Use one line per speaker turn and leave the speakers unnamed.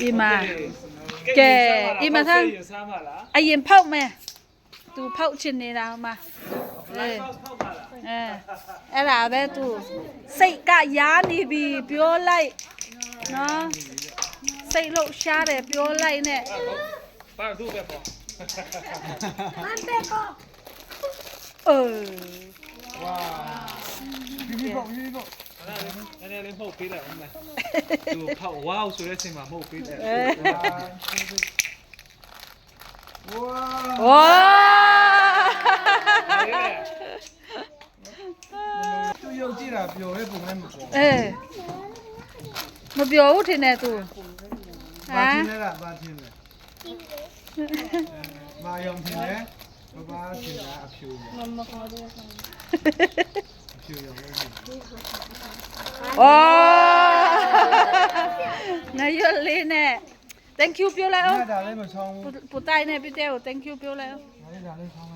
อีมาแกอีมาทั้งไอเย็นเผาแม่ตูเผาชิ้นนี้แล้วมาအဲ့ဒါပဲသူစိတ်ကရားနေပြီပြောလိုက်နော်စိတ်လို့ရှားတယ်ပြောလိုက်နဲ့
ပါသူပဲပေါ့
မန်ပဲကော
ဝါ
ပြီးပေါ့အဲ့ဒါလေးမှုတ်ပေးလိုက်အောင်မယ်သူဖောက်ဝါးဆိုတဲ့အချိန်မှာမှုတ်ပေးတယ်
ဝါ
သူရုပ်ကြည့်တာပျော်တဲ့ပုံနဲ့မပေါ်
မပြောဘူးထင်တယ်သူ
ဘာချင်းလဲလားဘာချင်းလဲမာယုံချင်းလဲဘာချင်းလားအဖြူမခေါ်သေးဘူးအဖြူရော
ဝါနိုင်ရလေးနဲ့ thank you ပြောလိုက်အောင်
ဒါလည်းမဆောင်ဘူး
ပူတိုင်းနဲ့ပြတဲ့ကို thank you ပြောလိုက်အောင်
ဒါလည်းဆောင်း